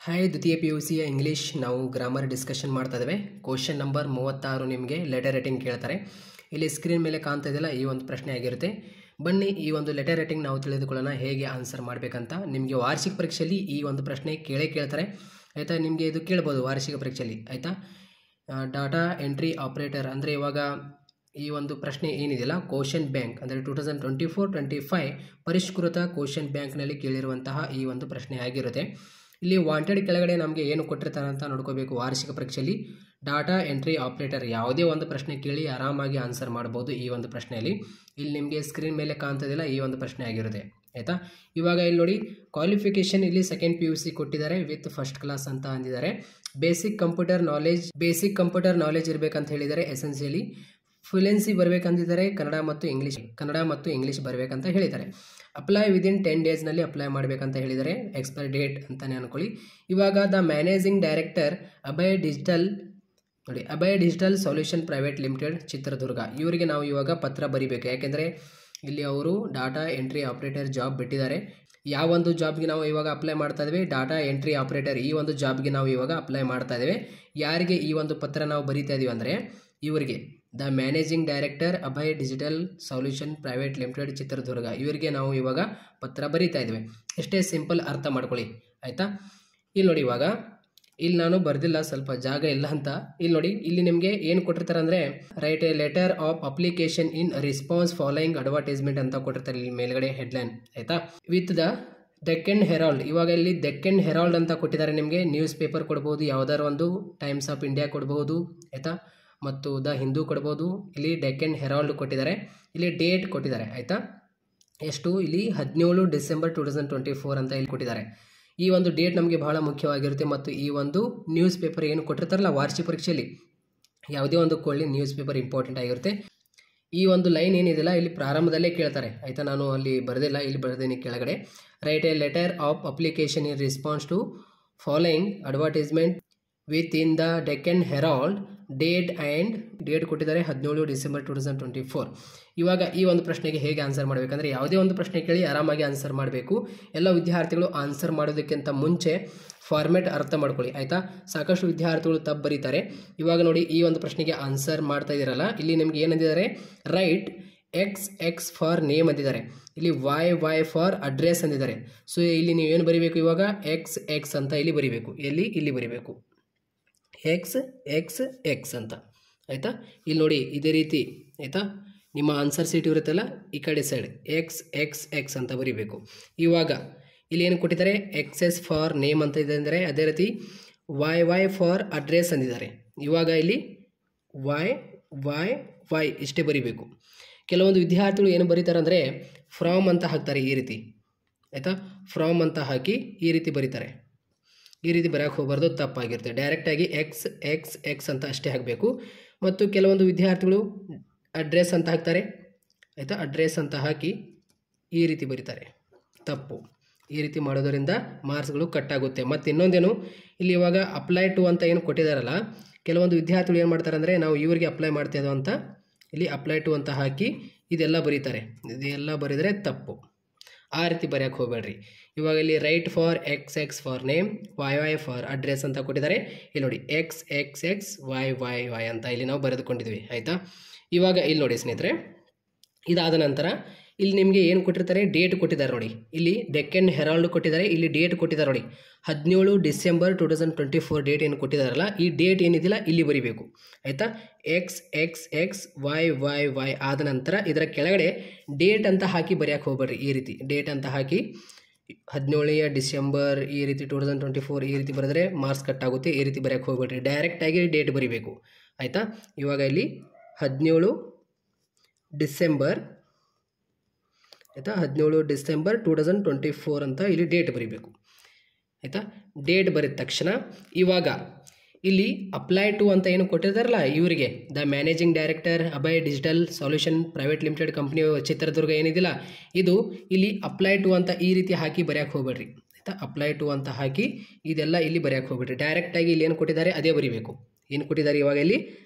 Hi ದ್ವಿತೀಯ PUCಯ English ನಾವು grammar discussion ಮಾಡ್ತಾ ಇದ್ದೇವೆ. ಕ್ವಶನ್ ನಂಬರ್ 36 ನಿಮಗೆ ಲೆಟರ್ ರೇಟಿಂಗ್ ಕೇಳ್ತಾರೆ. ಇಲ್ಲಿ ಸ್ಕ್ರೀನ್ ಮೇಲೆ ಕಾಣ್ತಾ ಇದೆಯಲ್ಲ, ಈ ಒಂದು ಪ್ರಶ್ನೆ ಆಗಿರುತ್ತೆ. ಬನ್ನಿ ಈ ಒಂದು ಲೆಟರ್ ರೇಟಿಂಗ್ ನಾವು ತಿಳಿದುಕೊಳ್ಳೋಣ ಹೇಗೆ ಆನ್ಸರ್ ಮಾಡಬೇಕಂತ. ನಿಮಗೆ ವಾರ್ಷಿಕ ಪರೀಕ್ಷೆಯಲ್ಲಿ ಈ ಒಂದು ಪ್ರಶ್ನೆ ಕೇಳ್ತಾರೆ ಆಯಿತಾ. ನಿಮಗೆ ಇದು ಕೇಳ್ಬೋದು ವಾರ್ಷಿಕ ಪರೀಕ್ಷೆಯಲ್ಲಿ ಆಯಿತಾ. ಡಾಟಾ ಎಂಟ್ರಿ ಆಪರೇಟರ್ ಅಂದರೆ ಇವಾಗ ಈ ಒಂದು ಪ್ರಶ್ನೆ ಏನಿದೆಯಲ್ಲ, ಕ್ವಶನ್ ಬ್ಯಾಂಕ್ ಅಂದರೆ 2024-25 ಪರಿಷ್ಕೃತ ಕ್ವಶನ್ ಬ್ಯಾಂಕ್ನಲ್ಲಿ ಕೇಳಿರುವಂತಹ ಈ ಒಂದು ಪ್ರಶ್ನೆ ಆಗಿರುತ್ತೆ. ಇಲ್ಲಿ ವಾಂಟೆಡ್ ಕೆಳಗಡೆ ನಮಗೆ ಏನು ಕೊಟ್ಟಿರ್ತಾರೆ ಅಂತ ನೋಡ್ಕೋಬೇಕು. ವಾರ್ಷಿಕ ಪರೀಕ್ಷೆಯಲ್ಲಿ ಡಾಟಾ ಎಂಟ್ರಿ ಆಪರೇಟರ್ ಯಾವುದೇ ಒಂದು ಪ್ರಶ್ನೆ ಕೇಳಿ ಆರಾಮಾಗಿ ಆನ್ಸರ್ ಮಾಡ್ಬೋದು ಈ ಒಂದು ಪ್ರಶ್ನೆಯಲ್ಲಿ. ಇಲ್ಲಿ ನಿಮಗೆ ಸ್ಕ್ರೀನ್ ಮೇಲೆ ಕಾಣ್ತದಿಲ್ಲ, ಈ ಒಂದು ಪ್ರಶ್ನೆ ಆಗಿರುತ್ತೆ ಆಯಿತಾ. ಇವಾಗ ಇಲ್ಲಿ ನೋಡಿ, ಕ್ವಾಲಿಫಿಕೇಷನ್ ಇಲ್ಲಿ ಸೆಕೆಂಡ್ PUC ಕೊಟ್ಟಿದ್ದಾರೆ ವಿತ್ ಫಸ್ಟ್ ಕ್ಲಾಸ್ ಅಂತ ಅಂದಿದ್ದಾರೆ. ಬೇಸಿಕ್ ಕಂಪ್ಯೂಟರ್ ನಾಲೆಜ್ ಇರಬೇಕಂತ ಹೇಳಿದ್ದಾರೆ. ಎಸೆನ್ಸಿಯಲಿ ಫ್ಲುಯೆನ್ಸಿ ಬರಬೇಕಂದಿದ್ದಾರೆ. ಕನ್ನಡ ಮತ್ತು ಇಂಗ್ಲೀಷ್ ಬರಬೇಕಂತ ಹೇಳಿದ್ದಾರೆ. ಅಪ್ಲೈ ವಿದಿನ್ 10 ಡೇಸ್ನಲ್ಲಿ ಅಪ್ಲೈ ಮಾಡಬೇಕಂತ ಹೇಳಿದ್ದಾರೆ. ಎಕ್ಸ್ಪೈರಿ ಡೇಟ್ ಅಂತಲೇ ಅನ್ಕೊಳ್ಳಿ. ಇವಾಗ the managing director Abhay digital solution private limited Chitradurga, ಇವರಿಗೆ ನಾವು ಇವಾಗ ಪತ್ರ ಬರಿಬೇಕು. ಯಾಕೆಂದರೆ ಇಲ್ಲಿ ಅವರು ಡಾಟಾ ಎಂಟ್ರಿ ಆಪರೇಟರ್ ಜಾಬ್ ಬಿಟ್ಟಿದ್ದಾರೆ. ಯಾವ ಒಂದು ಜಾಬ್ಗೆ ನಾವು ಇವಾಗ ಅಪ್ಲೈ ಮಾಡ್ತಾ ಇದ್ದೇವೆ, ಡಾಟಾ ಎಂಟ್ರಿ ಆಪರೇಟರ್ ಈ ಒಂದು ಜಾಬ್ಗೆ ನಾವು ಇವಾಗ ಅಪ್ಲೈ ಮಾಡ್ತಾ ಇದ್ದೇವೆ. ಯಾರಿಗೆ ಈ ಒಂದು ಪತ್ರ ನಾವು ಬರೀತಾ ಇದೀವಿ ಅಂದರೆ ಇವರಿಗೆ, the managing director Abhay digital solution private limited Chitradurga, ಇವರಿಗೆ ನಾವು ಇವಾಗ ಪತ್ರ ಬರೀತಾ ಇದ್ದೇವೆ. ಎಷ್ಟೇ ಸಿಂಪಲ್, ಅರ್ಥ ಮಾಡ್ಕೊಳ್ಳಿ ಆಯಿತಾ. ಇಲ್ಲಿ ನೋಡಿ, ಇವಾಗ ಇಲ್ಲಿ ನಾನು ಬರ್ದಿಲ್ಲ, ಸ್ವಲ್ಪ ಜಾಗ ಇಲ್ಲ ಅಂತ. ಇಲ್ಲಿ ನೋಡಿ, ಇಲ್ಲಿ ನಿಮಗೆ ಏನು ಕೊಟ್ಟಿರ್ತಾರೆ ಅಂದರೆ right a letter of application in response following advertisement ಅಂತ ಕೊಟ್ಟಿರ್ತಾರೆ ಇಲ್ಲಿ ಮೇಲ್ಗಡೆ ಹೆಡ್ಲೈನ್ ಆಯಿತಾ. ವಿತ್ ದ ಡೆಕ್ಕನ್ ಹೆರಾಲ್ಡ್, ಇವಾಗ ಇಲ್ಲಿ ಡೆಕ್ಕನ್ ಹೆರಾಲ್ಡ್ ಅಂತ ಕೊಟ್ಟಿದ್ದಾರೆ. ನಿಮಗೆ ನ್ಯೂಸ್ ಪೇಪರ್ ಕೊಡ್ಬೋದು, ಯಾವುದಾದ್ರು ಒಂದು ಟೈಮ್ಸ್ ಆಫ್ ಇಂಡಿಯಾ ಕೊಡ್ಬೋದು ಆಯಿತಾ, ಮತ್ತು ದ ಹಿಂದೂ ಕೊಡ್ಬೋದು. ಇಲ್ಲಿ ಡೆಕ್ಕನ್ ಹೆರಾಲ್ಡ್ ಕೊಟ್ಟಿದ್ದಾರೆ. ಇಲ್ಲಿ ಡೇಟ್ ಕೊಟ್ಟಿದ್ದಾರೆ ಆಯಿತಾ. ಎಷ್ಟು ಇಲ್ಲಿ 17 ಡಿಸೆಂಬರ್ 2024 ಅಂತ ಇಲ್ಲಿ ಕೊಟ್ಟಿದ್ದಾರೆ. ಈ ಒಂದು ಡೇಟ್ ನಮಗೆ ಬಹಳ ಮುಖ್ಯವಾಗಿರುತ್ತೆ. ಮತ್ತು ಈ ಒಂದು ನ್ಯೂಸ್ ಪೇಪರ್ ಏನು ಕೊಟ್ಟಿರ್ತಾರಲ್ಲ ವಾರ್ಷಿಕ ಪರೀಕ್ಷೆಯಲ್ಲಿ, ಯಾವುದೇ ಒಂದು ಕೊಳ್ಳಿ ನ್ಯೂಸ್ ಪೇಪರ್ ಇಂಪಾರ್ಟೆಂಟ್ ಆಗಿರುತ್ತೆ. ಈ ಒಂದು ಲೈನ್ ಏನಿದೆಯಲ್ಲ ಇಲ್ಲಿ ಪ್ರಾರಂಭದಲ್ಲೇ ಕೇಳ್ತಾರೆ ಆಯಿತಾ. ನಾನು ಅಲ್ಲಿ ಬರೆದಿಲ್ಲ, ಇಲ್ಲಿ ಬರೆದೇನೆ ಕೆಳಗಡೆ. Write a letter of application in response to following advertisement with in the Deccan Herald date ಕೊಟ್ಟಿದ್ದಾರೆ 17 ಡಿಸೆಂಬರ್ 2024. ಇವಾಗ ಈ ಒಂದು ಪ್ರಶ್ನೆಗೆ ಹೇಗೆ ಆನ್ಸರ್ ಮಾಡಬೇಕಂದ್ರೆ, ಯಾವುದೇ ಒಂದು ಪ್ರಶ್ನೆ ಕೇಳಿ ಆರಾಮಾಗಿ ಆನ್ಸರ್ ಮಾಡಬೇಕು. ಎಲ್ಲ ವಿದ್ಯಾರ್ಥಿಗಳು ಆನ್ಸರ್ ಮಾಡೋದಕ್ಕಿಂತ ಮುಂಚೆ ಫಾರ್ಮೆಟ್ ಅರ್ಥ ಮಾಡ್ಕೊಳ್ಳಿ ಆಯಿತಾ. ಸಾಕಷ್ಟು ವಿದ್ಯಾರ್ಥಿಗಳು ತಪ್ಪು ಬರೀತಾರೆ. ಇವಾಗ ನೋಡಿ, ಈ ಒಂದು ಪ್ರಶ್ನೆಗೆ ಆನ್ಸರ್ ಮಾಡ್ತಾ ಇದ್ದೀರಲ್ಲ, ಇಲ್ಲಿ ನಿಮ್ಗೆ ಏನಂದಿದ್ದಾರೆ, ರೈಟ್ ಎಕ್ಸ್ ಫಾರ್ ನೇಮ್ ಅಂದಿದ್ದಾರೆ. ಇಲ್ಲಿ ವೈ ಫಾರ್ ಅಡ್ರೆಸ್ ಅಂದಿದ್ದಾರೆ. ಸೊ ಇಲ್ಲಿ ನೀವು ಏನು ಬರೀಬೇಕು, ಇವಾಗ ಎಕ್ಸ್ ಅಂತ ಇಲ್ಲಿ ಬರೀಬೇಕು. ಇಲ್ಲಿ ಬರೀಬೇಕು ಎಕ್ಸ್ ಅಂತ ಆಯಿತಾ. ಇಲ್ಲಿ ನೋಡಿ, ಇದೇ ರೀತಿ ಆಯಿತಾ. ನಿಮ್ಮ ಆನ್ಸರ್ ಸೀಟ್ ಇರುತ್ತಲ್ಲ, ಈ ಕಡೆ ಸೈಡ್ ಎಕ್ಸ್ ಅಂತ ಬರೀಬೇಕು. ಇವಾಗ ಇಲ್ಲಿ ಏನು ಕೊಟ್ಟಿದ್ದಾರೆ, ಎಕ್ಸ್ ಫಾರ್ ನೇಮ್ ಅಂತ ಇದೆ ಅಂದರೆ, ಅದೇ ರೀತಿ ವೈ ಫಾರ್ ಅಡ್ರೆಸ್ ಅಂದಿದ್ದಾರೆ. ಇವಾಗ ಇಲ್ಲಿ ವೈ ಇಷ್ಟೇ ಬರೀಬೇಕು. ಕೆಲವೊಂದು ವಿದ್ಯಾರ್ಥಿಗಳು ಏನು ಬರೀತಾರೆ ಅಂದರೆ ಫ್ರಾಮ್ ಅಂತ ಹಾಕ್ತಾರೆ ಈ ರೀತಿ ಆಯಿತಾ. ಫ್ರಾಮ್ ಅಂತ ಹಾಕಿ ಈ ರೀತಿ ಬರೀತಾರೆ. ಈ ರೀತಿ ಬರೋಕ್ಕೆ ಹೋಗಬಾರ್ದು, ತಪ್ಪಾಗಿರುತ್ತೆ. ಡೈರೆಕ್ಟಾಗಿ ಎಕ್ಸ್ ಅಂತ ಅಷ್ಟೇ ಹಾಕಬೇಕು. ಮತ್ತು ಕೆಲವೊಂದು ವಿದ್ಯಾರ್ಥಿಗಳು ಅಡ್ರೆಸ್ ಅಂತ ಹಾಕ್ತಾರೆ ಆಯಿತಾ. ಅಡ್ರೆಸ್ ಅಂತ ಹಾಕಿ ಈ ರೀತಿ ಬರೀತಾರೆ, ತಪ್ಪು. ಈ ರೀತಿ ಮಾಡೋದರಿಂದ ಮಾರ್ಕ್ಸ್ಗಳು ಕಟ್ ಆಗುತ್ತೆ. ಮತ್ತು ಇನ್ನೊಂದೇನು, ಇಲ್ಲಿ ಇವಾಗ ಅಪ್ಲೈ ಟು ಅಂತ ಏನು ಕೊಟ್ಟಿದ್ದಾರಲ್ಲ, ಕೆಲವೊಂದು ವಿದ್ಯಾರ್ಥಿಗಳು ಏನು ಮಾಡ್ತಾರೆ ಅಂದರೆ, ನಾವು ಇವರಿಗೆ ಅಪ್ಲೈ ಮಾಡ್ತಾ ಇದ್ದೋ ಅಂತ ಇಲ್ಲಿ ಅಪ್ಲೈ ಟು ಅಂತ ಹಾಕಿ ಇದೆಲ್ಲ ಬರೀತಾರೆ. ಇದೆಲ್ಲ ಬರೆದರೆ ತಪ್ಪು. ಆ ರೀತಿ ಬರೆಯೋಕ್ಕೆ ಹೋಗಬೇಡ್ರಿ. ಇವಾಗ ಇಲ್ಲಿ write for X for name, Y for address ಅಂತ ಕೊಟ್ಟಿದ್ದಾರೆ. ಇಲ್ಲಿ ನೋಡಿ ಎಕ್ಸ್ ವೈ ಅಂತ ಇಲ್ಲಿ ನಾವು ಬರೆದುಕೊಂಡಿದ್ವಿ ಆಯಿತಾ. ಇವಾಗ ಇಲ್ಲಿ ನೋಡಿ ಸ್ನೇಹಿತರೆ, ಇದಾದ ನಂತರ ಇಲ್ಲಿ ನಿಮಗೆ ಏನು ಕೊಟ್ಟಿರ್ತಾರೆ, ಡೇಟ್ ಕೊಟ್ಟಿದ್ದಾರೆ ನೋಡಿ. ಇಲ್ಲಿ ಡೆಕ್ಕನ್ ಹೆರಾಲ್ಡ್ ಕೊಟ್ಟಿದ್ದಾರೆ, ಇಲ್ಲಿ ಡೇಟ್ ಕೊಟ್ಟಿದ್ದಾರೆ ನೋಡಿ 17 ಡಿಸೆಂಬರ್ 2024 ಡೇಟ್ ಏನು ಕೊಟ್ಟಿದ್ದಾರಲ್ಲ, ಈ ಡೇಟ್ ಏನಿದೆಯಲ್ಲ ಇಲ್ಲಿ ಬರೀಬೇಕು ಆಯಿತಾ. ಎಕ್ಸ್ ವೈ ಆದ ನಂತರ ಇದರ ಕೆಳಗಡೆ ಡೇಟ್ ಅಂತ ಹಾಕಿ ಬರೆಯೋಕ್ಕೆ ಹೋಗ್ಬೇಡ್ರಿ. ಈ ರೀತಿ ಡೇಟ್ ಅಂತ ಹಾಕಿ 17 ಡಿಸೆಂಬರ್ ಈ ರೀತಿ 2024 ಈ ರೀತಿ ಬರೆದ್ರೆ ಮಾರ್ಕ್ಸ್ ಕಟ್ ಆಗುತ್ತೆ. ಈ ರೀತಿ ಬರೆಯೋಕ್ಕೆ ಹೋಗ್ಬೇಡ್ರಿ, ಡೈರೆಕ್ಟಾಗಿ ಡೇಟ್ ಬರೀಬೇಕು ಆಯಿತಾ. ಇವಾಗ ಇಲ್ಲಿ 17 ಡಿಸೆಂಬರ್ ಆಯಿತಾ, 17 ಡಿಸೆಂಬರ್ 2024 ಅಂತ ಇಲ್ಲಿ ಡೇಟ್ ಬರೀಬೇಕು ಆಯಿತಾ. ಡೇಟ್ ಬರೆದ ತಕ್ಷಣ ಇವಾಗ ಇಲ್ಲಿ ಅಪ್ಲೈ ಟು ಅಂತ ಏನು ಕೊಟ್ಟಿದ್ದಾರಲ್ಲ ಇವರಿಗೆ, the managing director Abhay digital solution private limited company Chitradurga ಏನಿದಿಲ್ಲ, ಇದು ಇಲ್ಲಿ ಅಪ್ಲೈ ಟು ಅಂತ ಈ ರೀತಿ ಹಾಕಿ ಬರೆಯೋಕ್ಕೆ ಹೋಗ್ಬೇಡ್ರಿ ಆಯಿತಾ. ಅಪ್ಲೈ ಟು ಅಂತ ಹಾಕಿ ಇದೆಲ್ಲ ಇಲ್ಲಿ ಬರೆಯೋಕ್ಕೆ ಹೋಗ್ಬೇಡ್ರಿ. ಡೈರೆಕ್ಟಾಗಿ ಇಲ್ಲಿ ಏನು ಕೊಟ್ಟಿದ್ದಾರೆ ಅದೇ ಬರೀಬೇಕು. ಏನು ಕೊಟ್ಟಿದ್ದಾರೆ ಇವಾಗ ಇಲ್ಲಿ,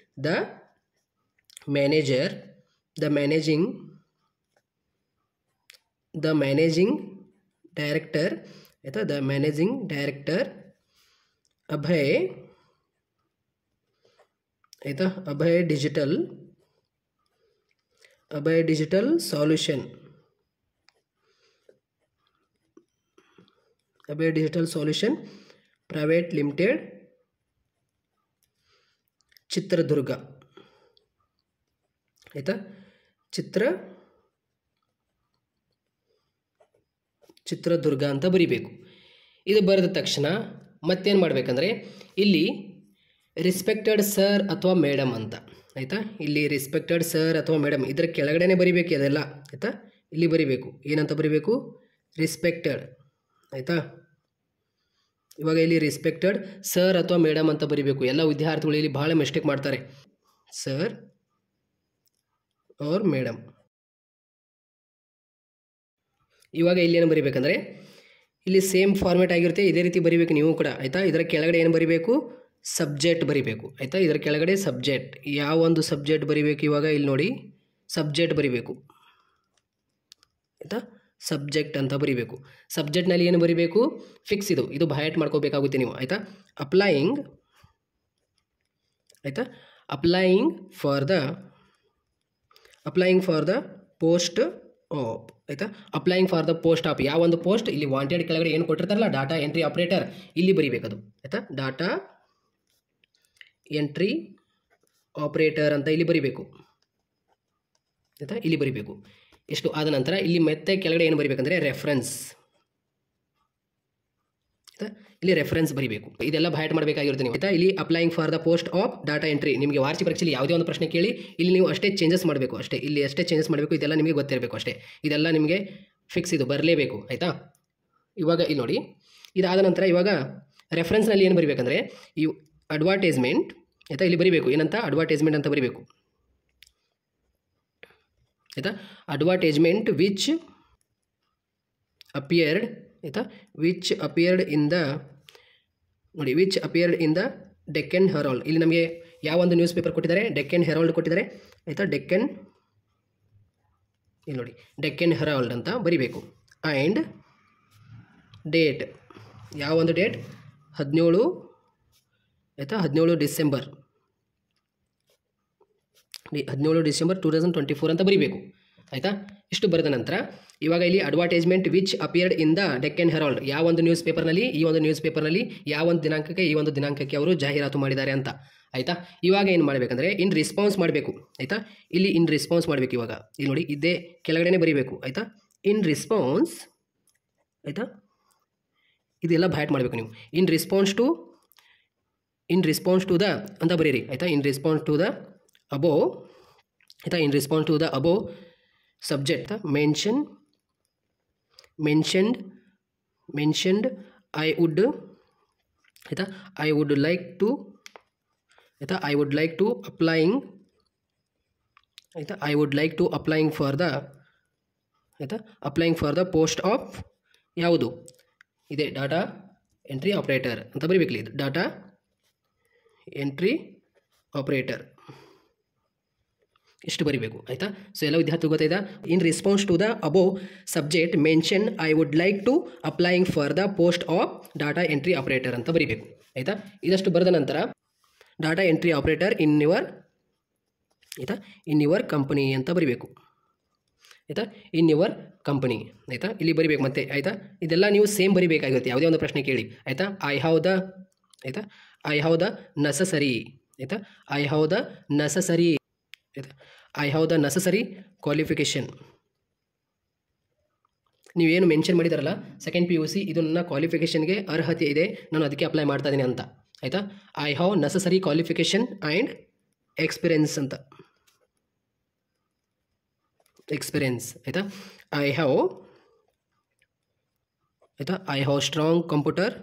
ದ ಮ್ಯಾನೇಜಿಂಗ್ ಡೈರೆಕ್ಟರ್ ಆಯಿತಾ. ದ ಮ್ಯಾನೇಜಿಂಗ್ ಡೈರೆಕ್ಟರ್ ಅಭಯ್ ಆಯಿತಾ, Abhay digital solution, Abhay digital solution private limited, Chitradurga ಆಯಿತಾ, ಚಿತ್ರದುರ್ಗ ಅಂತ ಬರಿಬೇಕು. ಇದು ಬರೆದ ತಕ್ಷಣ ಮತ್ತೇನು ಮಾಡಬೇಕಂದ್ರೆ ಇಲ್ಲಿ ರಿಸ್ಪೆಕ್ಟೆಡ್ ಸರ್ ಅಥವಾ ಮೇಡಮ್ ಅಂತ ಆಯಿತಾ, ಇಲ್ಲಿ ರಿಸ್ಪೆಕ್ಟೆಡ್ ಸರ್ ಅಥವಾ ಮೇಡಮ್ ಇದರ ಕೆಳಗಡೆನೇ ಬರಿಬೇಕು ಅದೆಲ್ಲ ಆಯಿತಾ. ಇಲ್ಲಿ ಬರಿಬೇಕು, ಏನಂತ ಬರಿಬೇಕು, ರಿಸ್ಪೆಕ್ಟೆಡ್ ಆಯಿತಾ. ಇವಾಗ ಇಲ್ಲಿ ರಿಸ್ಪೆಕ್ಟೆಡ್ ಸರ್ ಅಥವಾ ಮೇಡಮ್ ಅಂತ ಬರಿಬೇಕು. ಎಲ್ಲ ವಿದ್ಯಾರ್ಥಿಗಳು ಇಲ್ಲಿ ಭಾಳ ಮಿಸ್ಟೇಕ್ ಮಾಡ್ತಾರೆ, ಸರ್ ಆರ್ ಮೇಡಮ್. ಇವಾಗ ಇಲ್ಲಿ ಏನು ಬರಿಬೇಕಂದ್ರೆ ಇಲ್ಲಿ ಸೇಮ್ ಫಾರ್ಮೇಟ್ ಆಗಿರುತ್ತೆ, ಇದೇ ರೀತಿ ಬರಿಬೇಕು ನೀವು ಕೂಡ ಆಯಿತಾ. ಇದರ ಕೆಳಗಡೆ ಏನು ಬರಿಬೇಕು, ಸಬ್ಜೆಕ್ಟ್ ಬರಿಬೇಕು ಆಯಿತಾ. ಇದರ ಕೆಳಗಡೆ ಸಬ್ಜೆಕ್ಟ್, ಯಾವ ಒಂದು ಸಬ್ಜೆಕ್ಟ್ ಬರಿಬೇಕು, ಇವಾಗ ಇಲ್ಲಿ ನೋಡಿ ಸಬ್ಜೆಕ್ಟ್ ಬರಿಬೇಕು ಆಯಿತಾ, ಸಬ್ಜೆಕ್ಟ್ ಅಂತ ಬರಿಬೇಕು. ಸಬ್ಜೆಕ್ಟ್ನಲ್ಲಿ ಏನು ಬರಿಬೇಕು, ಫಿಕ್ಸ್ ಇದು ಬಯಾಟ್ ಮಾಡ್ಕೋಬೇಕಾಗುತ್ತೆ ನೀವು ಆಯಿತಾ. ಅಪ್ಲೈಯಿಂಗ್ ಆಯಿತಾ, applying for the post of ಆಯಿತಾ. Applying for the post of ಯಾವ ಒಂದು ಪೋಸ್ಟ್, ಇಲ್ಲಿ ವಾಂಟೆಡ್ ಕೆಳಗಡೆ ಏನು ಕೊಟ್ಟಿರ್ತಾರಲ್ಲ ಡಾಟಾ ಎಂಟ್ರಿ ಆಪರೇಟರ್, ಇಲ್ಲಿ ಬರಿಬೇಕದು ಆಯಿತಾ. ಡಾಟಾ ಎಂಟ್ರಿ ಆಪರೇಟರ್ ಅಂತ ಇಲ್ಲಿ ಬರಿಬೇಕು ಆಯಿತಾ, ಇಲ್ಲಿ ಬರಿಬೇಕು. ಎಷ್ಟು ಆದ ನಂತರ ಇಲ್ಲಿ ಮತ್ತೆ ಕೆಳಗಡೆ ಏನು ಬರಿಬೇಕಂದ್ರೆ ರೆಫರೆನ್ಸ್ ಆಯಿತಾ, ಇಲ್ಲಿ ರೆಫರೆನ್ಸ್ ಬರಿಬೇಕು. ಇದೆಲ್ಲ ಬಯಾಟ್ ಮಾಡಬೇಕಾಗಿರುತ್ತೆ ನೀವು ಆಯಿತಾ. ಇಲ್ಲಿ applying for the post of data entry, ನಿಮಗೆ ವಾರ್ಷಿಕ ಪರೀಕ್ಷೆಯಲ್ಲಿ ಯಾವುದೇ ಒಂದು ಪ್ರಶ್ನೆ ಕೇಳಿ ಇಲ್ಲಿ ನೀವು ಅಷ್ಟೇ ಚೇಂಜಸ್ ಮಾಡಬೇಕು ಅಷ್ಟೇ, ಇಲ್ಲಿ ಅಷ್ಟೇ ಚೇಂಜಸ್ ಮಾಡಬೇಕು. ಇದೆಲ್ಲ ನಿಮಗೆ ಗೊತ್ತಿರಬೇಕು ಅಷ್ಟೇ, ಇದೆಲ್ಲ ನಿಮಗೆ ಫಿಕ್ಸ್ ಬರಲೇಬೇಕು ಆಯಿತಾ. ಇವಾಗ ಇಲ್ಲಿ ನೋಡಿ, ಇದಾದ ನಂತರ ಇವಾಗ ರೆಫರೆನ್ಸ್ನಲ್ಲಿ ಏನು ಬರಿಬೇಕಂದ್ರೆ ಈ ಅಡ್ವರ್ಟೈಸ್ಮೆಂಟ್ ಆಯಿತಾ, ಇಲ್ಲಿ ಬರಿಬೇಕು ಏನಂತ, ಅಡ್ವರ್ಟೈಸ್ಮೆಂಟ್ ಅಂತ ಬರಿಬೇಕು ಆಯಿತಾ. ಅಡ್ವರ್ಟೈಸ್ಮೆಂಟ್ ವಿಚ್ ಅಪಿಯರ್ಡ್ ಆಯಿತಾ, ವಿಚ್ ಅಪಿಯರ್ಡ್ ಇನ್ ದ ನೋಡಿ, which appeared in the Deccan Herald. ಇಲ್ಲಿ ನಮಗೆ ಯಾವ ಒಂದು ನ್ಯೂಸ್ ಪೇಪರ್ ಕೊಟ್ಟಿದ್ದಾರೆ, ಡೆಕ್ಕನ್ ಹೆರಾಲ್ಡ್ ಕೊಟ್ಟಿದ್ದಾರೆ ಆಯಿತಾ. ಇಲ್ಲಿ ನೋಡಿ ಡೆಕ್ಕನ್ ಹೆರಾಲ್ಡ್ ಅಂತ ಬರಿಬೇಕು. ಆ್ಯಂಡ್ ಡೇಟ್, ಯಾವ ಒಂದು ಡೇಟ್, 17 ಆಯಿತಾ, 17 ಡಿಸೆಂಬರ್ 2024 ಅಂತ ಬರಿಬೇಕು ಆಯಿತಾ. ಇಷ್ಟು ಬರೆದ ನಂತರ ಇವಾಗ ಇಲ್ಲಿ advertisement which appeared in the Deccan Herald, ಯಾವ ಒಂದು ನ್ಯೂಸ್ ಪೇಪರ್ನಲ್ಲಿ, ಈ ಒಂದು ನ್ಯೂಸ್ ಪೇಪರ್ನಲ್ಲಿ ಯಾವ ಒಂದು ದಿನಾಂಕಕ್ಕೆ ಈ ಒಂದು ದಿನಾಂಕಕ್ಕೆ ಅವರು ಜಾಹೀರಾತು ಮಾಡಿದ್ದಾರೆ ಅಂತ ಆಯಿತಾ. ಇವಾಗ ಏನು ಮಾಡಬೇಕಂದ್ರೆ ಇನ್ ರಿಸ್ಪಾನ್ಸ್ ಮಾಡಬೇಕು ಆಯಿತಾ. ಇಲ್ಲಿ ಇನ್ ರಿಸ್ಪಾನ್ಸ್ ಮಾಡಬೇಕು. ಇವಾಗ ಇಲ್ಲಿ ನೋಡಿ ಇದೇ ಕೆಳಗಡೆ ಬರಿಬೇಕು ಆಯಿತಾ. ಇನ್ ರಿಸ್ಪಾನ್ಸ್ ಆಯಿತಾ, ಇದೆಲ್ಲ ಬಯಾಟ್ ಮಾಡಬೇಕು ನೀವು. ಇನ್ ರೆಸ್ಪಾನ್ಸ್ ಟು ದ ಅಂತ ಬರೀರಿ ಆಯಿತಾ. In response to the above ಆಯಿತಾ. In response to the above subject mentioned I would ಆಯಿತಾ, I would like to applying ಆಯಿತಾ, I would like to applying for the ಆಯಿತಾ, applying for the post of ಯಾವುದು ಇದೆ, data entry operator ಅಂತ ಬರೀಬೇಕಲ್ಲಿ. ಇದು data entry operator ಇಷ್ಟು ಬರಿಬೇಕು ಆಯಿತಾ. ಸೊ ಎಲ್ಲ ವಿದ್ಯಾರ್ಥಿಗಳು ಗೊತ್ತಾಯ್ತಾ. In response to the above subject mention I would like to applying for the post of data entry operator ಅಂತ ಬರಿಬೇಕು ಆಯಿತಾ. ಇದಷ್ಟು ಬರೆದ ನಂತರ data entry operator in your company ಅಂತ ಬರಿಬೇಕು ಆಯಿತಾ. ಇನ್ ಯುವರ್ ಕಂಪನಿ ಆಯಿತಾ, ಇಲ್ಲಿ ಬರಿಬೇಕು ಮತ್ತೆ ಆಯಿತಾ. ಇದೆಲ್ಲ ನೀವು ಸೇಮ್ ಬರಿಬೇಕಾಗುತ್ತೆ, ಯಾವುದೇ ಒಂದು ಪ್ರಶ್ನೆ ಕೇಳಿ ಆಯಿತಾ. ಐ ಹ್ಯಾವ್ ದ ನೆಸಸರಿ ಆಯಿತಾ, ಐ ಹ್ಯಾವ್ ದ ನೆಸಸರಿ ಆಯಿತಾ, I have the necessary qualification. ನೀವೇನು ಮೆನ್ಷನ್ ಮಾಡಿದಾರಲ್ಲ ಸೆಕೆಂಡ್ PUC, ಇದು ನನ್ನ ಕ್ವಾಲಿಫಿಕೇಷನ್ಗೆ ಅರ್ಹತೆ ಇದೆ, ನಾನು ಅದಕ್ಕೆ ಅಪ್ಲೈ ಮಾಡ್ತಾ ಇದ್ದೀನಿ ಅಂತ ಆಯಿತಾ. I have necessary qualification and experience ಅಂತ ಎಕ್ಸ್ಪೀರಿಯನ್ಸ್ ಆಯಿತಾ. I have strong computer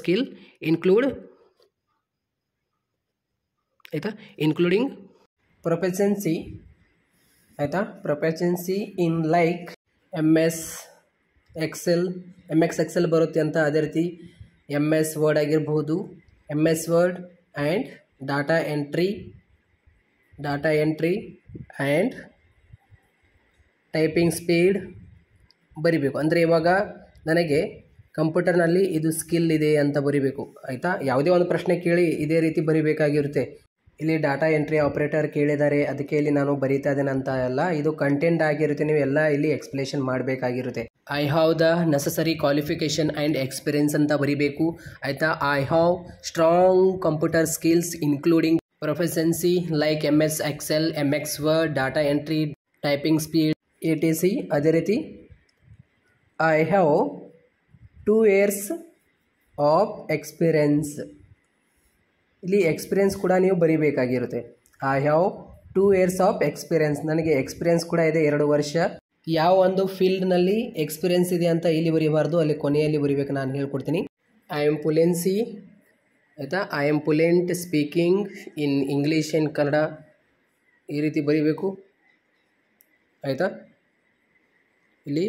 skill including proficiency ಆಯಿತಾ, proficiency in like MS Excel ಬರುತ್ತೆ ಅಂತ, ಅದೇ ರೀತಿ MS Word ಆಗಿರಬಹುದು, MS Word and data entry and typing speed ಬರಿಬೇಕು. ಅಂದರೆ ಇವಾಗ ನನಗೆ ಕಂಪ್ಯೂಟರ್ನಲ್ಲಿ ಇದು ಸ್ಕಿಲ್ ಇದೆ ಅಂತ ಬರಿಬೇಕು ಆಯಿತಾ. ಯಾವುದೇ ಒಂದು ಪ್ರಶ್ನೆ ಕೇಳಿ ಇದೇ ರೀತಿ ಬರಿಬೇಕಾಗಿರುತ್ತೆ. ಇಲ್ಲಿ ಡಾಟಾ ಎಂಟ್ರಿ ಆಪರೇಟರ್ ಕೇಳಿದ್ದಾರೆ ಅದಕ್ಕೆ ಇಲ್ಲಿ ನಾನು ಬರೀತಾ ಇದ್ದೇನೆ ಅಂತ ಎಲ್ಲ, ಇದು ಕಂಟೆಂಟ್ ಆಗಿರುತ್ತೆ. ನೀವು ಎಲ್ಲ ಇಲ್ಲಿ ಎಕ್ಸ್ಪ್ಲೇಷನ್ ಮಾಡಬೇಕಾಗಿರುತ್ತೆ. I have the necessary qualification and experience ಅಂತ ಬರಿಬೇಕು ಆಯಿತಾ. I have strong computer skills including proficiency like MS Excel, MX Word, data entry, typing speed etc. ಅದೇ ರೀತಿ I have 2 years of experience. ಇಲ್ಲಿ ಎಕ್ಸ್ಪೀರಿಯನ್ಸ್ ಕೂಡ ನೀವು ಬರೀಬೇಕಾಗಿರುತ್ತೆ. I have 2 years of experience, ನನಗೆ ಎಕ್ಸ್ಪೀರಿಯನ್ಸ್ ಕೂಡ ಇದೆ 2 ವರ್ಷ. ಯಾವ ಒಂದು ಫೀಲ್ಡ್ನಲ್ಲಿ ಎಕ್ಸ್ಪೀರಿಯನ್ಸ್ ಇದೆ ಅಂತ ಇಲ್ಲಿ ಬರೀಬಾರ್ದು, ಅಲ್ಲಿ ಕೊನೆಯಲ್ಲಿ ಬರೀಬೇಕು. ನಾನು ಹೇಳ್ಕೊಡ್ತೀನಿ. ಐ ಆಮ್ ಫ್ಲುಯೆನ್ಸಿ ಆಯಿತಾ. I am fluent speaking in English and Kannada, ಈ ರೀತಿ ಬರೀಬೇಕು ಆಯಿತಾ. ಇಲ್ಲಿ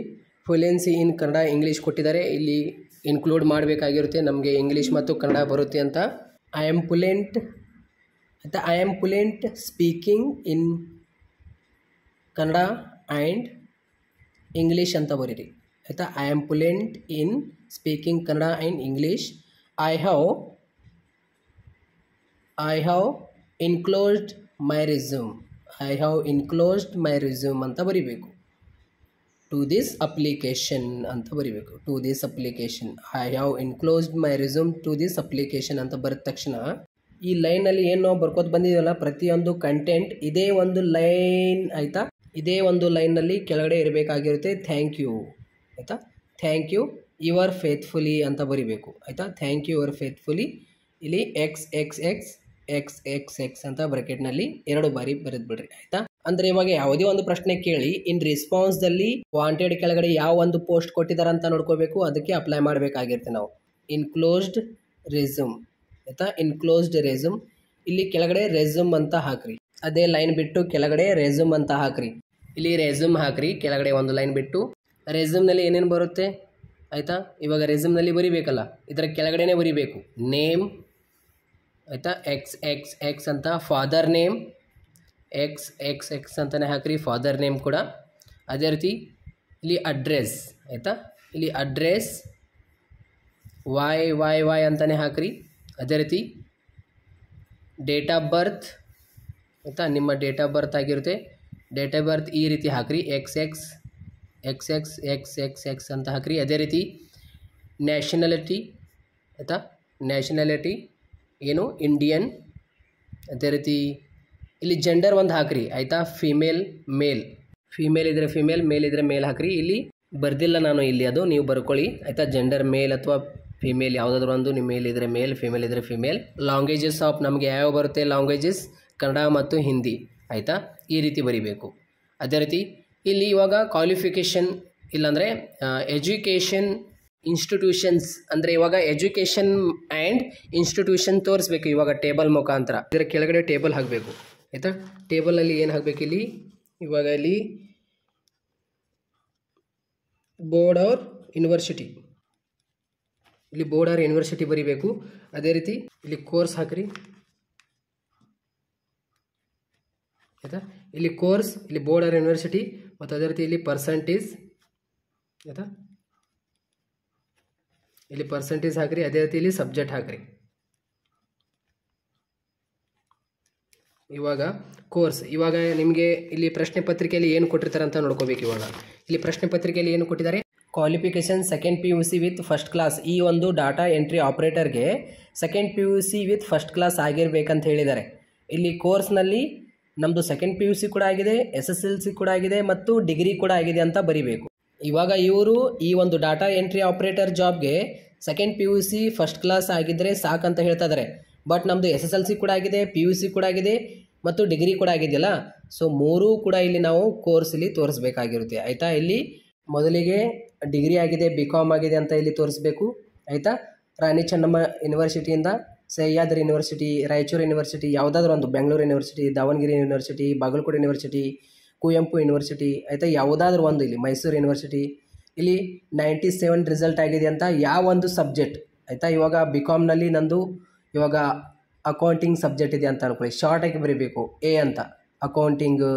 ಫ್ಲುಯೆನ್ಸಿ ಇನ್ ಕನ್ನಡ ಇಂಗ್ಲೀಷ್ ಕೊಟ್ಟಿದ್ದಾರೆ, ಇಲ್ಲಿ ಇನ್ಕ್ಲೂಡ್ ಮಾಡಬೇಕಾಗಿರುತ್ತೆ ನಮಗೆ ಇಂಗ್ಲೀಷ್ ಮತ್ತು ಕನ್ನಡ ಬರುತ್ತೆ ಅಂತ. ಐ ಆಮ್ ಫ್ಲುಯೆಂಟ್ ಆಯಿತಾ. I am fluent speaking in Kannada and English ಅಂತ ಬರೀರಿ ಆಯಿತಾ. I am fluent in speaking Kannada and English. I have enclosed my resume. I have enclosed my resume ಅಂತ ಬರೀಬೇಕು. ಟು ದಿಸ್ ಅಪ್ಲಿಕೇಶನ್ ಅಂತ ಬರೀಬೇಕು. To this application I have enclosed my resume to this application ಅಂತ ಬರೆದ ತಕ್ಷಣ ಈ ಲೈನಲ್ಲಿ ಏನು ನಾವು ಬರ್ಕೋತ ಬಂದಿದ್ದೀವಲ್ಲ ಪ್ರತಿಯೊಂದು ಕಂಟೆಂಟ್ ಇದೇ ಒಂದು ಲೈನ್ ಆಯಿತಾ. ಇದೇ ಒಂದು ಲೈನ್ನಲ್ಲಿ ಕೆಳಗಡೆ ಇರಬೇಕಾಗಿರುತ್ತೆ. ಥ್ಯಾಂಕ್ ಯು ಆಯಿತಾ. ಥ್ಯಾಂಕ್ ಯು ಯುವರ್ ಫೇತ್ಫುಲಿ ಅಂತ ಬರೀಬೇಕು ಆಯಿತಾ. Thank you your faithfully. ಇಲ್ಲಿ XXX ಅಂತ ಬ್ರಾಕೆಟ್ನಲ್ಲಿ 2 ಬಾರಿ ಬರೆದು ಬಿಡ್ರಿ ಆಯಿತಾ. ಅಂದರೆ ಇವಾಗ ಯಾವುದೇ ಒಂದು ಪ್ರಶ್ನೆ ಕೇಳಿ ಇನ್ ರೆಸ್ಪಾನ್ಸ್ದಲ್ಲಿ ವಾಂಟೆಡ್ ಕೆಳಗಡೆ ಯಾವ ಒಂದು ಪೋಸ್ಟ್ ಕೊಟ್ಟಿದ್ದಾರೆ ಅಂತ ನೋಡ್ಕೋಬೇಕು, ಅದಕ್ಕೆ ಅಪ್ಲೈ ಮಾಡಬೇಕಾಗಿರುತ್ತೆ ನಾವು. ಇನ್ಕ್ಲೋಸ್ಡ್ ರೆಸ್ಯೂಮ್ ಆಯಿತಾ. ಇನ್ಕ್ಲೋಸ್ಡ್ ರೆಸ್ಯೂಮ್, ಇಲ್ಲಿ ಕೆಳಗಡೆ ರೆಸ್ಯೂಮ್ ಅಂತ ಹಾಕ್ರಿ. ಅದೇ ಲೈನ್ ಬಿಟ್ಟು ಕೆಳಗಡೆ ರೆಸ್ಯೂಮ್ ಅಂತ ಹಾಕ್ರಿ. ಇಲ್ಲಿ ರೆಸ್ಯೂಮ್ ಹಾಕ್ರಿ, ಕೆಳಗಡೆ ಒಂದು ಲೈನ್ ಬಿಟ್ಟು. ರೆಸ್ಯೂಮ್ನಲ್ಲಿ ಏನೇನು ಬರುತ್ತೆ ಆಯಿತಾ. ಇವಾಗ ರೆಸ್ಯೂಮ್ನಲ್ಲಿ ಬರೀಬೇಕಲ್ಲ, ಇದರ ಕೆಳಗಡೆನೇ ಬರೀಬೇಕು. ನೇಮ್ ಆಯಿತಾ, XXX ಅಂತ. ಫಾದರ್ ನೇಮ್ XXX ಅಂತಲೇ ಹಾಕ್ರಿ, ಫಾದರ್ ನೇಮ್ ಕೂಡ. ಅದೇ ರೀತಿ ಇಲ್ಲಿ ಅಡ್ರೆಸ್ ಆಯಿತಾ. ಇಲ್ಲಿ ಅಡ್ರೆಸ್ YYY ಅಂತಲೇ ಹಾಕ್ರಿ. ಅದೇ ರೀತಿ ಡೇಟ್ ಆಫ್ ಬರ್ತ್ ಆಯಿತಾ, ನಿಮ್ಮ ಡೇಟ್ ಆಫ್ ಬರ್ತ್ ಆಗಿರುತ್ತೆ. ಡೇಟ್ ಆಫ್ ಬರ್ತ್ ಈ ರೀತಿ ಹಾಕ್ರಿ, XXXXXX ಅಂತ ಹಾಕ್ರಿ. ಅದೇ ರೀತಿ ನ್ಯಾಷನಾಲಿಟಿ ಆಯಿತಾ. ನ್ಯಾಷನಾಲಿಟಿ ಏನು ಇಂಡಿಯನ್. ಅದೇ ರೀತಿ ಇಲ್ಲಿ ಜೆಂಡರ್ ಒಂದು ಹಾಕ್ರಿ ಆಯಿತಾ. ಫಿಮೇಲ್ ಮೇಲ್, ಫಿಮೇಲ್ ಇದ್ದರೆ ಫಿಮೇಲ್, ಮೇಲ್ ಇದ್ದರೆ ಮೇಲ್ ಹಾಕ್ರಿ. ಇಲ್ಲಿ ಬರ್ದಿಲ್ಲ ನಾನು, ಇಲ್ಲಿ ಅದು ನೀವು ಬರ್ಕೊಳ್ಳಿ ಆಯಿತಾ. ಜೆಂಡರ್ ಮೇಲ್ ಅಥವಾ ಫಿಮೇಲ್ ಯಾವುದಾದ್ರೂ ಒಂದು, ನಿಮ್ಮ ಮೇಲ್ ಇದ್ದರೆ ಮೇಲ್, ಫಿಮೇಲ್ ಇದ್ದರೆ ಫಿಮೇಲ್. ಲ್ಯಾಂಗ್ವೇಜಸ್ ಆಫ್ ನಮಗೆ ಯಾವ ಬರುತ್ತೆ ಲ್ಯಾಂಗ್ವೇಜಸ್, ಕನ್ನಡ ಮತ್ತು ಹಿಂದಿ ಆಯಿತಾ. ಈ ರೀತಿ ಬರೀಬೇಕು. ಅದೇ ರೀತಿ ಇಲ್ಲಿ ಇವಾಗ ಕ್ವಾಲಿಫಿಕೇಷನ್ ಇಲ್ಲಾಂದರೆ ಎಜುಕೇಷನ್ ಇನ್ಸ್ಟಿಟ್ಯೂಷನ್ಸ್ ಅಂದರೆ ಇವಾಗ ಎಜುಕೇಷನ್ ಆ್ಯಂಡ್ ಇನ್ಸ್ಟಿಟ್ಯೂಷನ್ ತೋರಿಸ್ಬೇಕು ಇವಾಗ ಟೇಬಲ್ ಮುಖಾಂತರ. ಇದರ ಕೆಳಗಡೆ ಟೇಬಲ್ ಹಾಕಬೇಕು ಆಯಿತಾ. ಟೇಬಲಲ್ಲಿ ಏನು ಹಾಕಬೇಕು ಇಲ್ಲಿ ಇವಾಗ, ಇಲ್ಲಿ ಬೋರ್ಡ್ ಆರ್ ಯೂನಿವರ್ಸಿಟಿ, ಇಲ್ಲಿ ಬೋರ್ಡ್ ಆರ್ ಯೂನಿವರ್ಸಿಟಿ ಬರೀಬೇಕು. ಅದೇ ರೀತಿ ಇಲ್ಲಿ ಕೋರ್ಸ್ ಹಾಕ್ರಿ ಆಯಿತಾ. ಇಲ್ಲಿ ಕೋರ್ಸ್, ಇಲ್ಲಿ ಬೋರ್ಡ್ ಆರ್ ಯೂನಿವರ್ಸಿಟಿ ಮತ್ತು ಅದೇ ರೀತಿ ಇಲ್ಲಿ ಪರ್ಸೆಂಟೇಜ್ ಆಯಿತಾ. ಇಲ್ಲಿ ಪರ್ಸೆಂಟೇಜ್ ಹಾಕ್ರಿ. ಅದೇ ರೀತಿ ಇಲ್ಲಿ ಸಬ್ಜೆಕ್ಟ್ ಹಾಕ್ರಿ. ಇವಾಗ ಕೋರ್ಸ್, ಇವಾಗ ನಿಮಗೆ ಇಲ್ಲಿ ಪ್ರಶ್ನೆ ಪತ್ರಿಕೆಯಲ್ಲಿ ಏನು ಕೊಟ್ಟಿರ್ತಾರೆ ಅಂತ ನೋಡ್ಕೋಬೇಕು. ಇವಾಗ ಇಲ್ಲಿ ಪ್ರಶ್ನೆ ಪತ್ರಿಕೆಯಲ್ಲಿ ಏನು ಕೊಟ್ಟಿದ್ದಾರೆ, qualification second PUC with first class. ಈ ಒಂದು ಡಾಟಾ ಎಂಟ್ರಿ ಆಪರೇಟರ್ಗೆ second PUC with first class ಆಗಿರಬೇಕಂತ ಹೇಳಿದ್ದಾರೆ. ಇಲ್ಲಿ ಕೋರ್ಸ್ನಲ್ಲಿ ನಮ್ಮದು ಸೆಕೆಂಡ್ PUC ಕೂಡ ಆಗಿದೆ, SSLC ಕೂಡ ಆಗಿದೆ ಮತ್ತು ಡಿಗ್ರಿ ಕೂಡ ಆಗಿದೆ ಅಂತ ಬರೀಬೇಕು. ಇವಾಗ ಇವರು ಈ ಒಂದು ಡಾಟಾ ಎಂಟ್ರಿ ಆಪರೇಟರ್ ಜಾಬ್ಗೆ ಸೆಕೆಂಡ್ PUC ಫಸ್ಟ್ ಕ್ಲಾಸ್ ಆಗಿದ್ದರೆ ಸಾಕಂತ ಹೇಳ್ತಾ ಇದ್ದಾರೆ. ಬಟ್ ನಮ್ಮದು SSLC ಕೂಡ ಆಗಿದೆ, PUC ಕೂಡ ಆಗಿದೆ ಮತ್ತು ಡಿಗ್ರಿ ಕೂಡ ಆಗಿದೆಯಲ್ಲ, ಸೊ 3 ಕೂಡ ಇಲ್ಲಿ ನಾವು ಕೋರ್ಸಲ್ಲಿ ತೋರಿಸ್ಬೇಕಾಗಿರುತ್ತೆ ಆಯಿತಾ. ಇಲ್ಲಿ ಮೊದಲಿಗೆ ಡಿಗ್ರಿ ಆಗಿದೆ, BCom ಆಗಿದೆ ಅಂತ ಇಲ್ಲಿ ತೋರಿಸ್ಬೇಕು ಆಯಿತಾ. ರಾಣಿ ಚೆನ್ನಮ್ಮ ಯೂನಿವರ್ಸಿಟಿಯಿಂದ ಸಹ್ಯಾದ್ರಿ ಯೂನಿವರ್ಸಿಟಿ, ರಾಯಚೂರು ಯೂನಿವರ್ಸಿಟಿ, ಯಾವುದಾದ್ರೂ ಒಂದು, Bengaluru university, Davanagere university, Bagalkot university, Kuvempu university ಆಯಿತಾ, ಯಾವುದಾದ್ರೂ ಒಂದು, ಇಲ್ಲಿ ಮೈಸೂರು ಯೂನಿವರ್ಸಿಟಿ. ಇಲ್ಲಿ 97 ರಿಸಲ್ಟ್ ಆಗಿದೆ ಅಂತ ಯಾವ ಒಂದು ಸಬ್ಜೆಕ್ಟ್ ಆಯಿತಾ. ಇವಾಗ BComನಲ್ಲಿ ನಂದು ಇವಾಗ ಅಕೌಂಟಿಂಗ್ ಸಬ್ಜೆಕ್ಟ್ ಇದೆ ಅಂತ ಅನ್ಕೊಳ್ಳಿ, ಶಾರ್ಟಾಗಿ ಬರೀಬೇಕು A ಅಂತ ಅಕೌಂಟಿಂಗ್.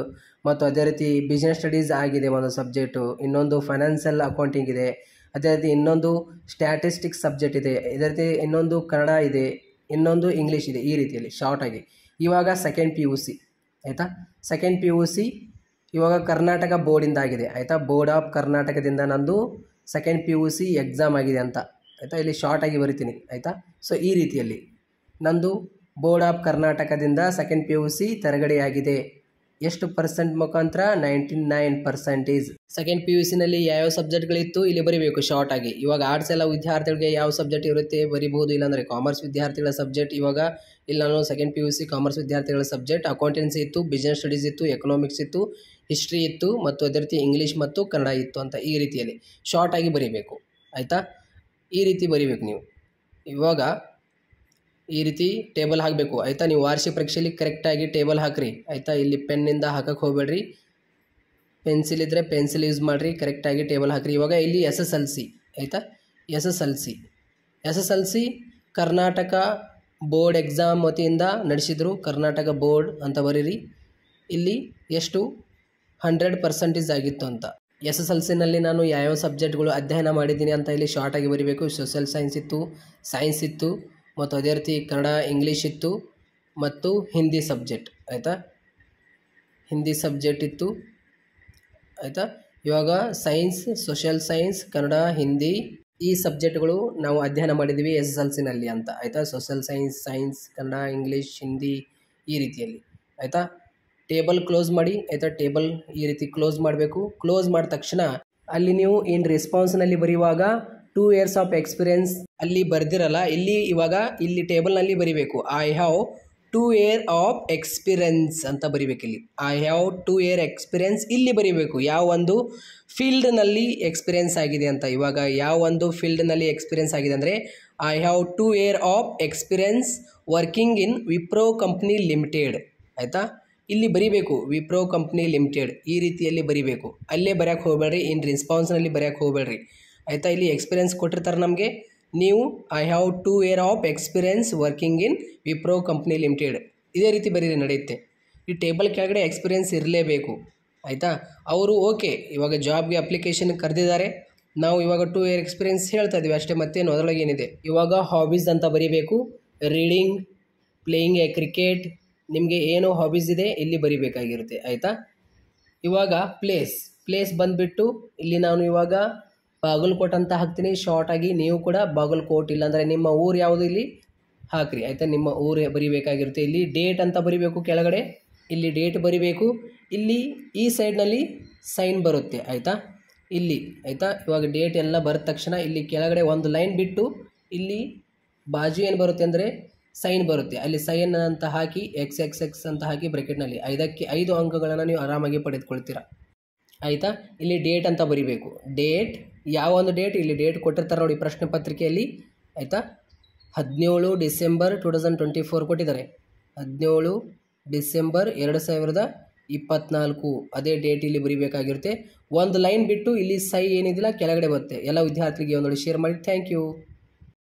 ಮತ್ತು ಅದೇ ರೀತಿ ಬಿಸ್ನೆಸ್ ಸ್ಟಡೀಸ್ ಆಗಿದೆ ಒಂದು ಸಬ್ಜೆಕ್ಟು, ಇನ್ನೊಂದು ಫೈನಾನ್ಷಿಯಲ್ ಅಕೌಂಟಿಂಗ್ ಇದೆ, ಅದೇ ರೀತಿ ಇನ್ನೊಂದು ಸ್ಟ್ಯಾಟಿಸ್ಟಿಕ್ಸ್ ಸಬ್ಜೆಕ್ಟ್ ಇದೆ, ಇದೇ ರೀತಿ ಇನ್ನೊಂದು ಕನ್ನಡ ಇದೆ, ಇನ್ನೊಂದು ಇಂಗ್ಲೀಷ್ ಇದೆ. ಈ ರೀತಿಯಲ್ಲಿ ಶಾರ್ಟಾಗಿ ಇವಾಗ ಸೆಕೆಂಡ್ PUC ಆಯಿತಾ. ಸೆಕೆಂಡ್ PUC ಇವಾಗ ಕರ್ನಾಟಕ ಬೋರ್ಡಿಂದ ಆಗಿದೆ ಆಯಿತಾ. ಬೋರ್ಡ್ ಆಫ್ ಕರ್ನಾಟಕದಿಂದ ನಂದು ಸೆಕೆಂಡ್ PUC ಎಕ್ಸಾಮ್ ಆಗಿದೆ ಅಂತ ಆಯಿತಾ. ಇಲ್ಲಿ ಶಾರ್ಟಾಗಿ ಬರಿತೀನಿ ಆಯಿತಾ. ಸೊ ಈ ರೀತಿಯಲ್ಲಿ ನಂದು ಬೋರ್ಡ್ ಆಫ್ ಕರ್ನಾಟಕದಿಂದ ಸೆಕೆಂಡ್ PUC ತೆರಗಡೆಯಾಗಿದೆ. ಎಷ್ಟು ಪರ್ಸೆಂಟ್ ಮುಖಾಂತರ? 99%. ಸೆಕೆಂಡ್ PUCನಲ್ಲಿ ಯಾವ್ಯಾವ ಸಬ್ಜೆಕ್ಟ್ಗಳಿತ್ತು ಇಲ್ಲಿ ಬರೀಬೇಕು ಶಾರ್ಟಾಗಿ. ಇವಾಗ ಆರ್ಟ್ಸ್ ಎಲ್ಲ ವಿದ್ಯಾರ್ಥಿಗಳಿಗೆ ಯಾವ ಸಬ್ಜೆಕ್ಟ್ ಇರುತ್ತೆ ಬರಿಬಹುದು, ಇಲ್ಲಾಂದರೆ ಕಾಮರ್ಸ್ ವಿದ್ಯಾರ್ಥಿಗಳ ಸಬ್ಜೆಕ್ಟ್. ಇವಾಗ ಇಲ್ಲಿ ನಾನು ಸೆಕೆಂಡ್ PUC ಕಾಮರ್ಸ್ ವಿದ್ಯಾರ್ಥಿಗಳ ಸಬ್ಜೆಕ್ಟ್ ಅಕೌಂಟೆನ್ಸಿ ಇತ್ತು, ಬಿಸ್ನೆಸ್ ಸ್ಟಡೀಸ್ ಇತ್ತು, ಎಕನಾಮಿಕ್ಸ್ ಇತ್ತು, ಹಿಸ್ಟ್ರಿ ಇತ್ತು, ಮತ್ತು ಅದೇ ರೀತಿ ಇಂಗ್ಲೀಷ್ ಮತ್ತು ಕನ್ನಡ ಇತ್ತು ಅಂತ ಈ ರೀತಿಯಲ್ಲಿ ಶಾರ್ಟಾಗಿ ಬರೀಬೇಕು ಆಯಿತಾ. ಈ ರೀತಿ ಬರೀಬೇಕು ನೀವು. ಇವಾಗ ಈ ರೀತಿ ಟೇಬಲ್ ಹಾಕಬೇಕು ಆಯಿತಾ. ನೀವು ವಾರ್ಷಿಕ ಪರೀಕ್ಷೆಯಲ್ಲಿ ಕರೆಕ್ಟಾಗಿ ಟೇಬಲ್ ಹಾಕ್ರಿ ಆಯಿತಾ. ಇಲ್ಲಿ ಪೆನ್ನಿಂದ ಹಾಕಕ್ಕೆ ಹೋಗಬೇಡ್ರಿ, ಪೆನ್ಸಿಲ್ ಇದ್ದರೆ ಪೆನ್ಸಿಲ್ ಯೂಸ್ ಮಾಡಿರಿ, ಕರೆಕ್ಟಾಗಿ ಟೇಬಲ್ ಹಾಕ್ರಿ. ಇವಾಗ ಇಲ್ಲಿ SSLC ಆಯಿತಾ. SSLC ಕರ್ನಾಟಕ ಬೋರ್ಡ್ ಎಕ್ಸಾಮ್ ವತಿಯಿಂದ ನಡೆಸಿದರು, ಕರ್ನಾಟಕ ಬೋರ್ಡ್ ಅಂತ ಬರೀರಿ. ಇಲ್ಲಿ ಎಷ್ಟು 100% ಆಗಿತ್ತು ಅಂತ. SSLCನಲ್ಲಿ ನಾನು ಯಾವ್ಯಾವ ಸಬ್ಜೆಕ್ಟ್ಗಳು ಅಧ್ಯಯನ ಮಾಡಿದ್ದೀನಿ ಅಂತ ಇಲ್ಲಿ ಶಾರ್ಟಾಗಿ ಬರೀಬೇಕು. ಸೋಷಿಯಲ್ ಸೈನ್ಸ್ ಇತ್ತು, ಸೈನ್ಸ್ ಇತ್ತು, ಮತ್ತು ಅದೇ ರೀತಿ ಕನ್ನಡ ಇಂಗ್ಲೀಷ್ ಇತ್ತು, ಮತ್ತು ಹಿಂದಿ ಸಬ್ಜೆಕ್ಟ್ ಆಯಿತಾ. ಹಿಂದಿ ಸಬ್ಜೆಕ್ಟ್ ಇತ್ತು ಆಯಿತಾ. ಇವಾಗ science, social science, Kannada, Hindi ಈ ಸಬ್ಜೆಕ್ಟ್ಗಳು ನಾವು ಅಧ್ಯಯನ ಮಾಡಿದ್ದೀವಿ SSLCನಲ್ಲಿ ಅಂತ ಆಯಿತಾ. Social science, Kannada, English, Hindi ಈ ರೀತಿಯಲ್ಲಿ ಆಯಿತಾ. ಟೇಬಲ್ ಕ್ಲೋಸ್ ಮಾಡಿ ಆಯಿತಾ. ಟೇಬಲ್ ಈ ರೀತಿ ಕ್ಲೋಸ್ ಮಾಡಬೇಕು. ಕ್ಲೋಸ್ ಮಾಡಿದ ತಕ್ಷಣ ಅಲ್ಲಿ ನೀವು ಇನ್ ರೆಸ್ಪಾನ್ಸ್ನಲ್ಲಿ ಬರೆಯುವಾಗ 2 years ಆಫ್ ಎಕ್ಸ್ಪೀರಿಯನ್ಸ್ ಅಲ್ಲಿ ಬರ್ದಿರಲ್ಲ, ಇಲ್ಲಿ ಟೇಬಲ್ನಲ್ಲಿ ಬರಿಬೇಕು. I have 2 year of experience ಅಂತ ಬರಿಬೇಕು. ಇಲ್ಲಿ ಐ ಹ್ಯಾವ್ 2 year ಎಕ್ಸ್ಪೀರಿಯನ್ಸ್ ಇಲ್ಲಿ ಬರಿಬೇಕು. ಯಾವ ಒಂದು ಫೀಲ್ಡ್ನಲ್ಲಿ ಎಕ್ಸ್ಪೀರಿಯನ್ಸ್ ಆಗಿದೆ ಅಂತ. ಇವಾಗ ಯಾವ ಒಂದು ಫೀಲ್ಡ್ನಲ್ಲಿ ಎಕ್ಸ್ಪೀರಿಯನ್ಸ್ ಆಗಿದೆ ಅಂದರೆ I have 2 year of experience working in Wipro company limited ಆಯಿತಾ. ಇಲ್ಲಿ ಬರಿಬೇಕು ವಿಪ್ರೋ ಕಂಪ್ನಿ ಲಿಮಿಟೆಡ್ ಈ ರೀತಿಯಲ್ಲಿ ಬರಿಬೇಕು. ಅಲ್ಲೇ ಬರೆಯೋಕ್ಕೆ ಹೋಗಬೇಡ್ರಿ, ಇನ್ ರೆಸ್ಪಾನ್ಸ್ನಲ್ಲಿ ಬರೆಯೋಕ್ಕೆ ಹೋಗಬೇಡ್ರಿ ಆಯಿತಾ. ಇಲ್ಲಿ ಎಕ್ಸ್ಪೀರಿಯನ್ಸ್ ಕೊಟ್ಟಿರ್ತಾರೆ ನಮಗೆ, ನೀವು I have 2 year of experience working in Wipro company limited ಇದೇ ರೀತಿ ಬರೀರಿ ನಡೆಯುತ್ತೆ. ಈ ಟೇಬಲ್ ಕೆಳಗಡೆ ಎಕ್ಸ್ಪೀರಿಯನ್ಸ್ ಇರಲೇಬೇಕು ಆಯಿತಾ. ಅವರು ಓಕೆ ಇವಾಗ ಜಾಬ್ಗೆ ಅಪ್ಲಿಕೇಶನ್ ಕರೆದಿದ್ದಾರೆ, ನಾವು ಇವಾಗ 2 year ಎಕ್ಸ್ಪೀರಿಯನ್ಸ್ ಹೇಳ್ತಾ ಇದ್ದೀವಿ ಅಷ್ಟೇ, ಮತ್ತೇನು ಅದರೊಳಗೆ ಏನಿದೆ. ಇವಾಗ ಹಾಬೀಸ್ ಅಂತ ಬರೀಬೇಕು. ರೀಡಿಂಗ್, ಪ್ಲೇಯಿಂಗ್ ಎ ಕ್ರಿಕೆಟ್, ನಿಮಗೆ ಏನು ಹಾಬೀಸ್ ಇದೆ ಇಲ್ಲಿ ಬರಿಬೇಕಾಗಿರುತ್ತೆ ಆಯಿತಾ. ಇವಾಗ ಪ್ಲೇಸ್ ಬಂದುಬಿಟ್ಟು ಇಲ್ಲಿ ನಾನು ಇವಾಗ ಬಾಗಲಕೋಟೆ ಅಂತ ಹಾಕ್ತೀನಿ ಶಾರ್ಟಾಗಿ. ನೀವು ಕೂಡ ಬಾಗಲಕೋಟೆ ಇಲ್ಲಾಂದರೆ ನಿಮ್ಮ ಊರು ಯಾವುದು ಇಲ್ಲಿ ಹಾಕ್ರಿ ಆಯಿತಾ. ನಿಮ್ಮ ಊರು ಬರಿಬೇಕಾಗಿರುತ್ತೆ. ಇಲ್ಲಿ ಡೇಟ್ ಅಂತ ಬರಿಬೇಕು ಕೆಳಗಡೆ, ಇಲ್ಲಿ ಡೇಟ್ ಬರಿಬೇಕು. ಇಲ್ಲಿ ಈ ಸೈಡ್ನಲ್ಲಿ ಸೈನ್ ಬರುತ್ತೆ ಆಯಿತಾ. ಇಲ್ಲಿ ಆಯಿತಾ. ಇವಾಗ ಡೇಟ್ ಎಲ್ಲ ಬರೆದ ತಕ್ಷಣ ಇಲ್ಲಿ ಕೆಳಗಡೆ ಒಂದು ಲೈನ್ ಬಿಟ್ಟು ಇಲ್ಲಿ ಬಾಜು ಏನು ಬರುತ್ತೆ ಅಂದರೆ ಸೈನ್ ಬರುತ್ತೆ. ಅಲ್ಲಿ ಸೈನ್ ಅಂತ ಹಾಕಿ XXX ಅಂತ ಹಾಕಿ ಬ್ರ್ಯಾಕೆಟ್ನಲ್ಲಿ 5 ಅಂಕಗಳನ್ನು ನೀವು ಆರಾಮಾಗಿ ಪಡೆದುಕೊಳ್ತೀರಾ ಆಯಿತಾ. ಇಲ್ಲಿ ಡೇಟ್ ಅಂತ ಬರಿಬೇಕು. ಡೇಟ್ ಯಾವ ಒಂದು ಡೇಟ್ ಇಲ್ಲಿ ಡೇಟ್ ಕೊಟ್ಟಿರ್ತಾರೆ ನೋಡಿ ಪ್ರಶ್ನೆ ಪತ್ರಿಕೆಯಲ್ಲಿ ಆಯಿತಾ. 17 ಡಿಸೆಂಬರ್ 2024 ಕೊಟ್ಟಿದ್ದಾರೆ. 17 ಡಿಸೆಂಬರ್ 2024 ಅದೇ ಡೇಟ್ ಇಲ್ಲಿ ಬರಿಬೇಕಾಗಿರುತ್ತೆ. ಒಂದು ಲೈನ್ ಬಿಟ್ಟು ಇಲ್ಲಿ ಸೈ ಏನಿದಿಲ್ಲ ಕೆಳಗಡೆ ಬರುತ್ತೆ. ಎಲ್ಲ ವಿದ್ಯಾರ್ಥಿಗಳಿಗೆ ಒಂದೊಂದು ಶೇರ್ ಮಾಡಿ. Thank you.